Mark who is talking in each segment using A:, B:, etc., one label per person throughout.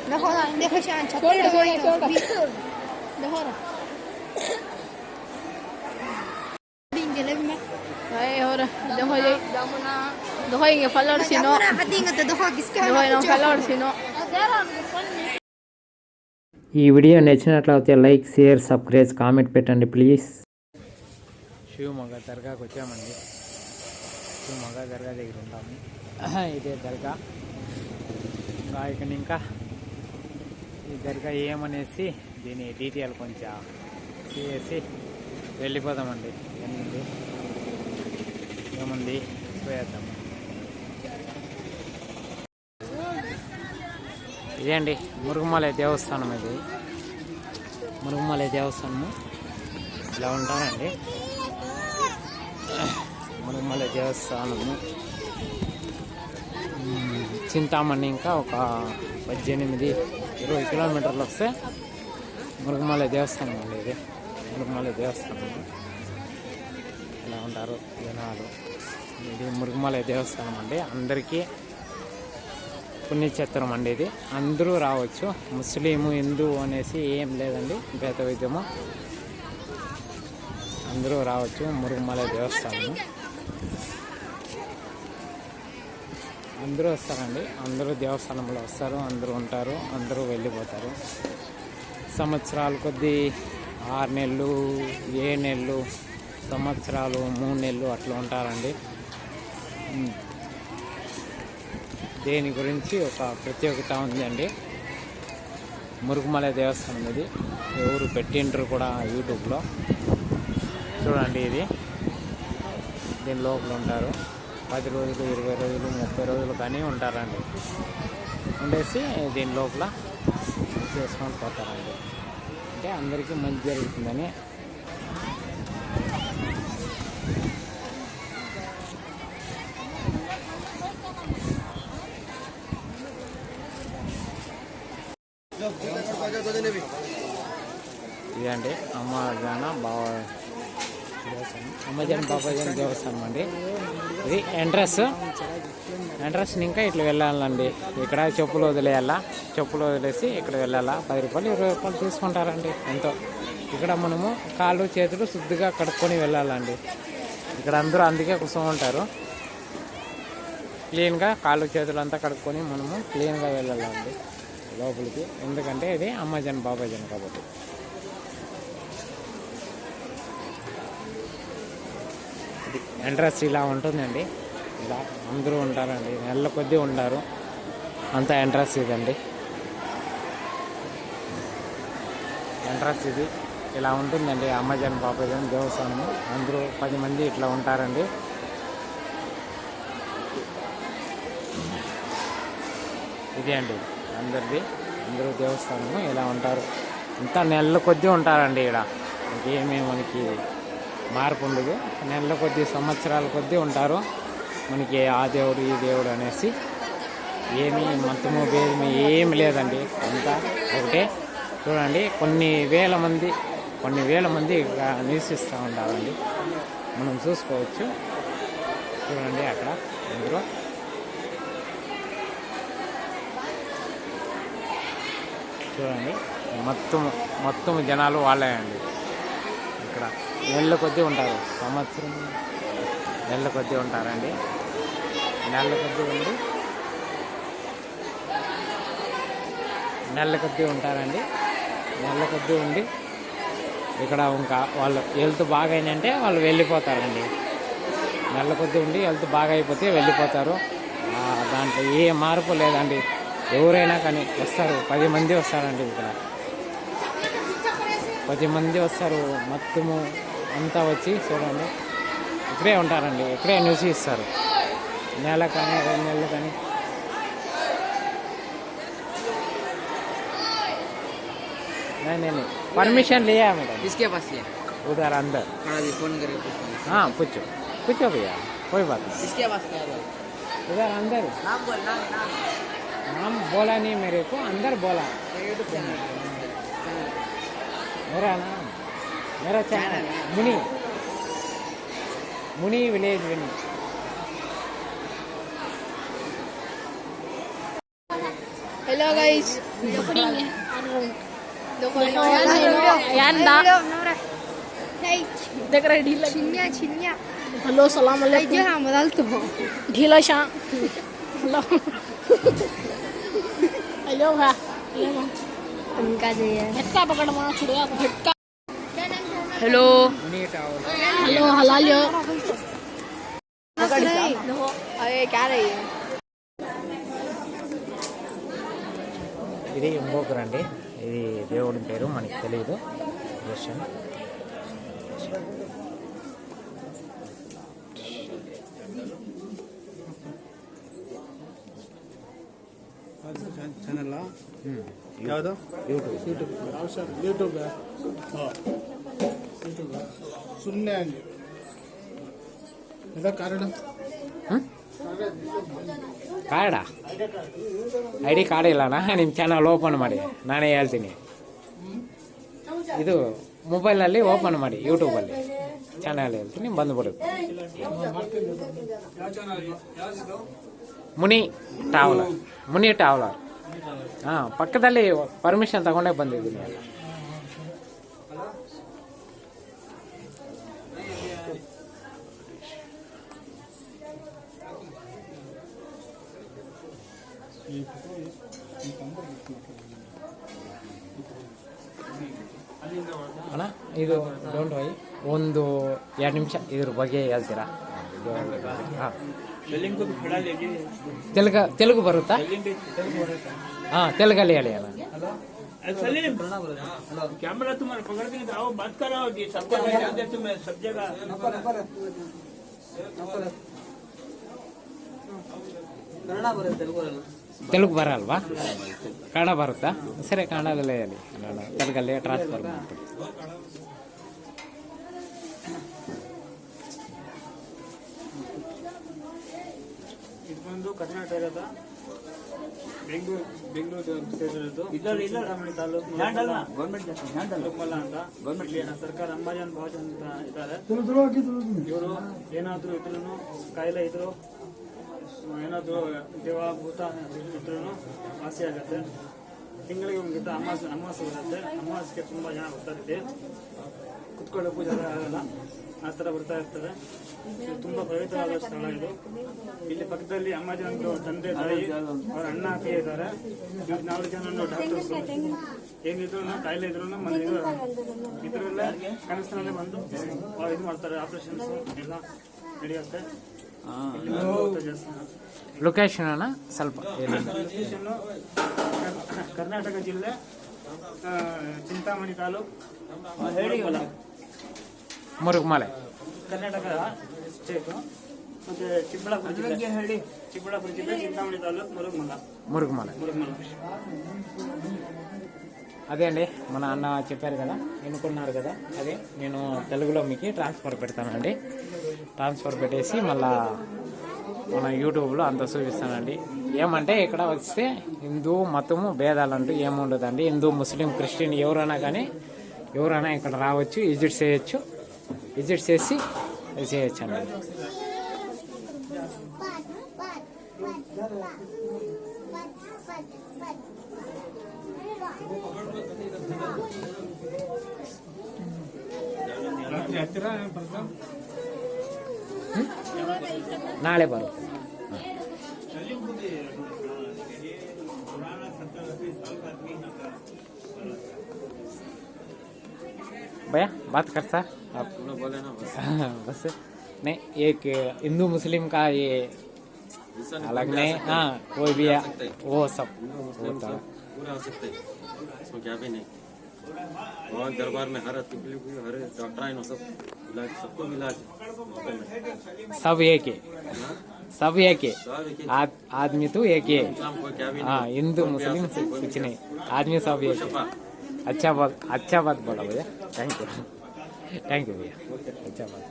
A: Mejor, deja ya ancha. Mejor.
B: Ay, ahora, dejo en el falor si no. Dejo en el falor si no.
C: ఈ video నచ్చినట్లయితే like share subscribe comment పెట్టండి please.
D: Shivamogga దర్గాకి వచ్చామండి. శివమొగ్గ దర్గా దగ్గర ఉంటాము. ఇదే దర్గా. ఇంకా ఈ దర్గా ఏమనేసి దీని డీటెయిల్ కొంచెం చేసి వెళ్ళిపోదామండి. ఏముంది పోయేద్దాము. ఇదే అండి మురుగుమలై దేవస్థానం. ఇది మురుగుమలై దేవస్థానము ఇలా ఉంటారండి. మురుగుమలై దేవస్థానము చింతామణి ఇంకా ఒక 18-20 కిలోమీటర్లు వస్తే మురుగుమలై దేవస్థానం అండి. ఇది మురుగుమలై దేవస్థానం. ఇలా ఉంటారు జనాలు. ఇది మురుగుమలై దేవస్థానం అండి. అందరికీ పుణ్యక్షేత్రం అండి. ఇది అందరూ రావచ్చు. ముస్లిము హిందూ అనేసి ఏం లేదండి. భేద విద్యము అందరూ రావచ్చు. మురుగుమలై దేవస్థానం అందరూ వస్తారండి. అందరూ దేవస్థానంలో వస్తారు, అందరూ ఉంటారు, అందరూ వెళ్ళిపోతారు. సంవత్సరాల కొద్దీ 6 నెలలు, 7 నెలలు, సంవత్సరాలు, 3 నెలలు అట్లా ఉంటారండి. దేని గురించి ఒక ప్రత్యేకత ఉందండి. మురుగుమలై దేవస్థానం ఇది ఎవరు పెట్టిండ్రు కూడా యూట్యూబ్లో చూడండి. ఇది దీని లోపల ఉంటారు. 10 రోజులు, 20 రోజులు, 30 రోజులు కానీ ఉంటారండి. ఉండేసి దీని లోపల చేసుకొని పోతారండి. అంటే అందరికీ మంచి జరుగుతుందని. ఇదండి అమ్మజాన బాబాజాన దేవస్థానం అండి. ఇది ఎంట్రన్స్ ఇంకా ఇట్లా వెళ్ళాలండి. ఇక్కడ చెప్పులు వదిలేయాలా. చెప్పులు వదిలేసి ఇక్కడ వెళ్ళాలా. 10 రూపాయలు, 20 రూపాయలు తీసుకుంటారండి ఎంతో. ఇక్కడ మనము కాళ్ళు చేతులు శుద్ధిగా కడుక్కొని వెళ్ళాలండి. ఇక్కడ అందరూ అందుకే కూర్చొని ఉంటారు. క్లీన్గా కాళ్ళు చేతులు అంతా కడుక్కొని మనము క్లీన్గా వెళ్ళాలండి లోపలికి. ఎందుకంటే ఇది అమ్మజాన్ బాబాజాన్ కాబట్టి. ఎంట్రన్స్ ఇలా ఉంటుందండి. ఇలా అందరూ ఉంటారండి. నెలల కొద్దీ ఉంటారు. అంతా ఎంట్రన్స్ ఇదండి. ఎంట్రన్స్ ఇది ఇలా ఉంటుందండి. అమ్మజాన్ బాబాజాన్ దేవస్థానము. అందరూ 10 మంది ఇట్లా ఉంటారండి. ఇదే అండి అందరిది. అందరూ దేవస్థానము ఇలా ఉంటారు. ఇంత నెలల కొద్దీ ఉంటారండి. ఇక్కడ ఇంకేమీ మనకి మార్పు ఉండదు. నెలల కొద్దీ, సంవత్సరాల కొద్దీ ఉంటారు. మనకి ఆ దేవుడు ఈ దేవుడు అనేసి ఏమీ మతము భేదము ఏమి లేదండి. అంతా ఒకటే. చూడండి కొన్ని వేల మంది ఇక్కడ నివసిస్తూ ఉంటారండి. మనం చూసుకోవచ్చు. చూడండి అక్కడ అందరూ చూడండి. మొత్తం జనాలు వాళ్ళే అండి. ఇక్కడ నెలల కొద్దీ ఉంటారు. సంవత్సరం నెలల కొద్దీ ఉంటారండి. నెలల కొద్దీ ఉంటారండి. నెలల కొద్దీ ఉండి ఇక్కడ ఇంకా వాళ్ళు హెల్త్ బాగా అయిందంటే వాళ్ళు వెళ్ళిపోతారండి. నెలల కొద్దీ ఉండి హెల్త్ బాగా అయిపోతే వెళ్ళిపోతారు. దాంట్లో ఏ మార్పు లేదండి. ఎవరైనా కానీ వస్తారు. 10 మంది వస్తారండి. ఇక్కడ 10 మంది వస్తారు. మొత్తము అంతా వచ్చి చూడండి ఇక్కడే ఉంటారండి. ఇక్కడే నివసిస్తారు. నెల కానీ 2 నెలలు కానీ. नहीं परमिशन लिया है मैडम.
E: किसके पास लिया?
D: उधर अंदर.
E: हाँ जी फोन करके
D: हाँ पूछो भैया कोई बात नहीं.
E: किसके पास लिया?
D: उधर अंदर. नाम बोला नहीं मेरे को. अंदर बोला. मेरा नाम मेरा चैनल मुनी विलेज विनी.
B: हेलो गाइस देखो यार दा देख रहे ढीला
A: छिन्या छिन्या
B: हेलो सलाम अलैकुम
A: हाँ बदल तो
B: ढीला शाह हेलो हेलो भा
A: उनका जो है
B: झटका पकड़ मार छुड़िया झटका हेलो हेलो हलालियो देखो अरे क्या रही है
D: ఇది ఇంకొకరండి, ఇది దేవుడి పేరు మనకి తెలియదు. క్వశ్చన్
E: ಚಾನಲ್ ಯಾವುದು ಯೂಟ್ಯೂಬ್ ಸುಮ್ಮನೆ ಹಂಗೆ ಇಲ್ಲ ಕಾರಣ
D: ಕಾರ್ಡಾ ಐ ಡಿ ಕಾರ್ಡ್ ಇಲ್ಲಣ್ಣ. ನಿಮ್ಮ ಚಾನಲ್ ಓಪನ್ ಮಾಡಿ, ನಾನೇ ಹೇಳ್ತೀನಿ. ಇದು ಮೊಬೈಲಲ್ಲಿ ಓಪನ್ ಮಾಡಿ, ಯೂಟ್ಯೂಬಲ್ಲಿ ಚಾನಲ್ ಹೇಳ್ತೀನಿ, ಬಂದುಬಿಡುತ್ತೆ. ಮುನಿ ಟ್ರಾವೆಲರ್ ಹಾಂ, ಪಕ್ಕದಲ್ಲಿ ಪರ್ಮಿಷನ್ ತಗೊಂಡೇ ಬಂದಿದ್ದೀನಿ ಎಲ್ಲ. ಅಣ್ಣ ಇದು ಡೋಂಟ್ ವೈ, ಒಂದು 2 ನಿಮಿಷ ಇದ್ರ ಬಗ್ಗೆ ಹೇಳ್ತೀರಾ? ಹಾಂ, ತೆಲುಗು ಬರುತ್ತಾ? ಹಾಂ, ತೆಲುಗಲ್ಲಿ ಹೇಳಿ ಅಣ್ಣ.
F: कैमरा तुम्हारे पकड़ के आओ, बात कराओ, सबको तुम्हें सब जगह
D: ತೆಲುಗು ಬರಲ್ವಾ? ಕನ್ನಡ ಬರುತ್ತಾ? ಸರಿ, ಕನ್ನಡದಲ್ಲೇ ಹೇಳಿ, ನಾನು ತೆಲುಗಲ್ಲೇ ಟ್ರಾನ್ಸ್ಫರ್ ಮಾಡ್ತೀನಿ.
F: ಇದೊಂದು ಕರ್ನಾಟಕದ ಬೆಂಗಳೂರು ತಾಲೂಕು ಲೋಕಮಲ್ಲ ಅಂತ ಸರ್ಕಾರ ಅಂಬಾಜನ್ ಭಾಷೆ ಅಂತ ಇದ್ದಾರೆ. ಇವರು ಏನಾದ್ರು ಇದ್ರು, ಕಾಯಿಲೆ ಇದ್ರು, ಏನಾದ್ರು ದೇವ ಭೂತ ಇದ್ರು ವಾಸಿ ಆಗುತ್ತೆ. ತಿಂಗಳಿಗೆ ಒಂದು ಅಮಾವಾಸ್ಯೆ ಬರುತ್ತೆ. ಅಮಾವಾಸ್ಯೆಗೆ ತುಂಬಾ ಜನ ಬರ್ತಾರೆ. ಕುತ್ಕೊಳ್ಳೋಕ್ಕೂ ಜಾಗ ಆಗಲ್ಲ, ಆ ಥರ ಬರ್ತಾ ಇರ್ತಾರೆ. ಇದು ತುಂಬಾ ಪವಿತ್ರವಾದ ಸ್ಥಳ ಇದು. ಇಲ್ಲಿ ಪಕ್ಕದಲ್ಲಿ ಅಮ್ಮಾಜನ್ ತಂದೆ ತಾಯಿ ಅವ್ರ ಅಣ್ಣ ಅಕ್ಕ ಇದ್ದಾರೆ. 4 ಜನ ಡಾಕ್ಟರ್ಸ್. ಏನಿದ್ರು ಕಾಯಿಲೆ ಇದ್ರು ಇದ್ರಲ್ಲೇ ಕನಸಿನಲ್ಲೇ ಬಂದು ಇದು ಮಾಡ್ತಾರೆ. ಆಪರೇಷನ್ಸ್ ಎಲ್ಲ ನಡೆಯುತ್ತೆ.
D: ಲೊಕೇಶನ್ ಅಣ್ಣ ಸ್ವಲ್ಪ
F: ಲೊಕೇಶನ್ ಕರ್ನಾಟಕ ಜಿಲ್ಲೆ, ಚಿಂತಾಮಣಿ ತಾಲೂಕು,
D: ಮುರುಘಮಲೆ,
F: ಕರ್ನಾಟಕ ಸ್ಟೇಟ್. ಮತ್ತೆ ಚಿಕ್ಕಬಳ್ಳಾಪುರ ಜಿಲ್ಲೆ, ಚಿಂತಾಮಣಿ ತಾಲೂಕು,
D: మురుగుమల. అదే అండి, మన అన్న చెప్పారు కదా, ఎన్నుకున్నారు కదా, అదే నేను తెలుగులో మీకు ట్రాన్స్ఫర్ పెడతానండి. ట్రాన్స్ఫర్ పెట్టేసి మళ్ళా మన యూట్యూబ్లో అంతా చూపిస్తానండి. ఏమంటే ఇక్కడ వస్తే హిందూ మతము భేదాలంటూ ఏముండదండి. హిందూ, ముస్లిం, క్రిస్టియన్ ఎవరైనా కానీ ఎవరైనా ఇక్కడ రావచ్చు, విజిట్ చేయొచ్చు. విజిట్ చేసి చేయొచ్చు అండి. ನಾಳೆ ಬರುತ್ತೆ. भैया बात कर सर आप बोले ना बस नहीं, एक हिंदू मुस्लिम का ये अलग नहीं, हाँ कोई भी वो सब होता है,
G: पूरा आ सकते हैं, इसमें क्या भी नहीं। वहाँ दरबार में हर तकलीफ, हर डॉक्टर आए सब इलाज, सबको इलाज
D: सब एक है, सब एक है, आदमी तो एक है। हाँ, हिंदू मुस्लिम से कुछ नहीं, आदमी सब एक है। अच्छा बात बोला भैया, थैंक यू भैया, अच्छा बात.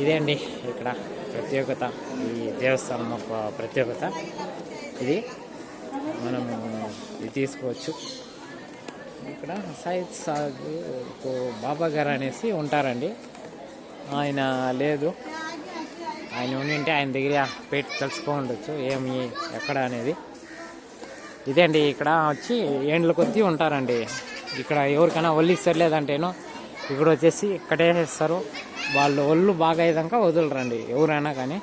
D: ఇదే అండి ఇక్కడ ప్రత్యేకత, ఈ దేవస్థానం యొక్క ప్రత్యేకత ఇది. మనము ఇది తీసుకోవచ్చు. ఇక్కడ సైద్ సాగ్ బాబా గారు అనేసి ఉంటారండి. ఆయన లేదు, ఆయన ఉంటే ఆయన దగ్గర పెట్టి తెలుసుకోండొచ్చు ఏమి ఎక్కడ అనేది. ఇదేండి ఇక్కడ వచ్చి ఏండ్ల కొద్దీ ఉంటారండి. ఇక్కడ ఎవరికైనా ఒళ్ళికి సరిలేదంటేనో ఇక్కడ వచ్చేసి కట్టేసేస్తారు. వాళ్ళు ఒళ్ళు బాగా అయ్యాక వదలరండి ఎవరైనా కానీ.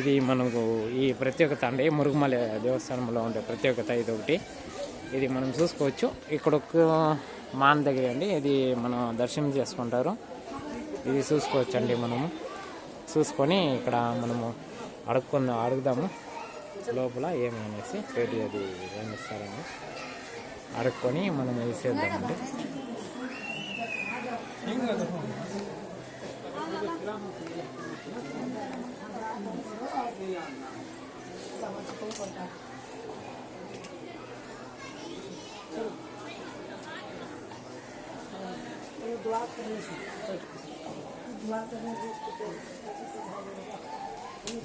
D: ఇది మనకు ఈ ప్రత్యేకత అండి, మురుగుమల దేవస్థానంలో ఉండే ప్రత్యేకత ఇది ఒకటి. ఇది మనం చూసుకోవచ్చు. ఇక్కడ ఒక మాన్ దగ్గర అండి, ఇది మనం దర్శనం చేసుకుంటారు. ఇది చూసుకోవచ్చు అండి. మనము చూసుకొని ఇక్కడ మనము అడుగుదాము లోపల ఏమనేసి పేరు అది ఏమిస్తారని అడుక్కొని మనం వేసేద్దామండి.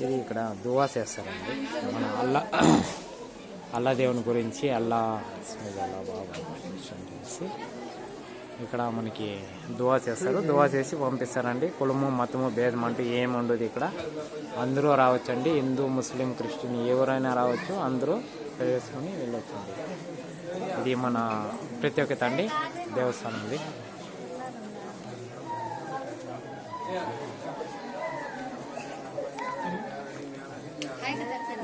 D: ఇది ఇక్కడ దువా చేస్తారండి. మన అల్లా దేవుని గురించి అల్లా బాబా చేసి ఇక్కడ మనకి దువా చేస్తారు. దువా చేసి పంపిస్తారండి. కులము మతము భేదం అంటూ ఏమి ఉండదు ఇక్కడ. అందరూ రావచ్చండి. హిందూ ముస్లిం క్రిస్టియన్ ఎవరైనా రావచ్చు, అందరూ వేసుకుని వెళ్ళొచ్చండి. ఇది మన ప్రత్యేకత అండి దేవస్థానం. ఇది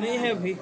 F: नहीं है अभी।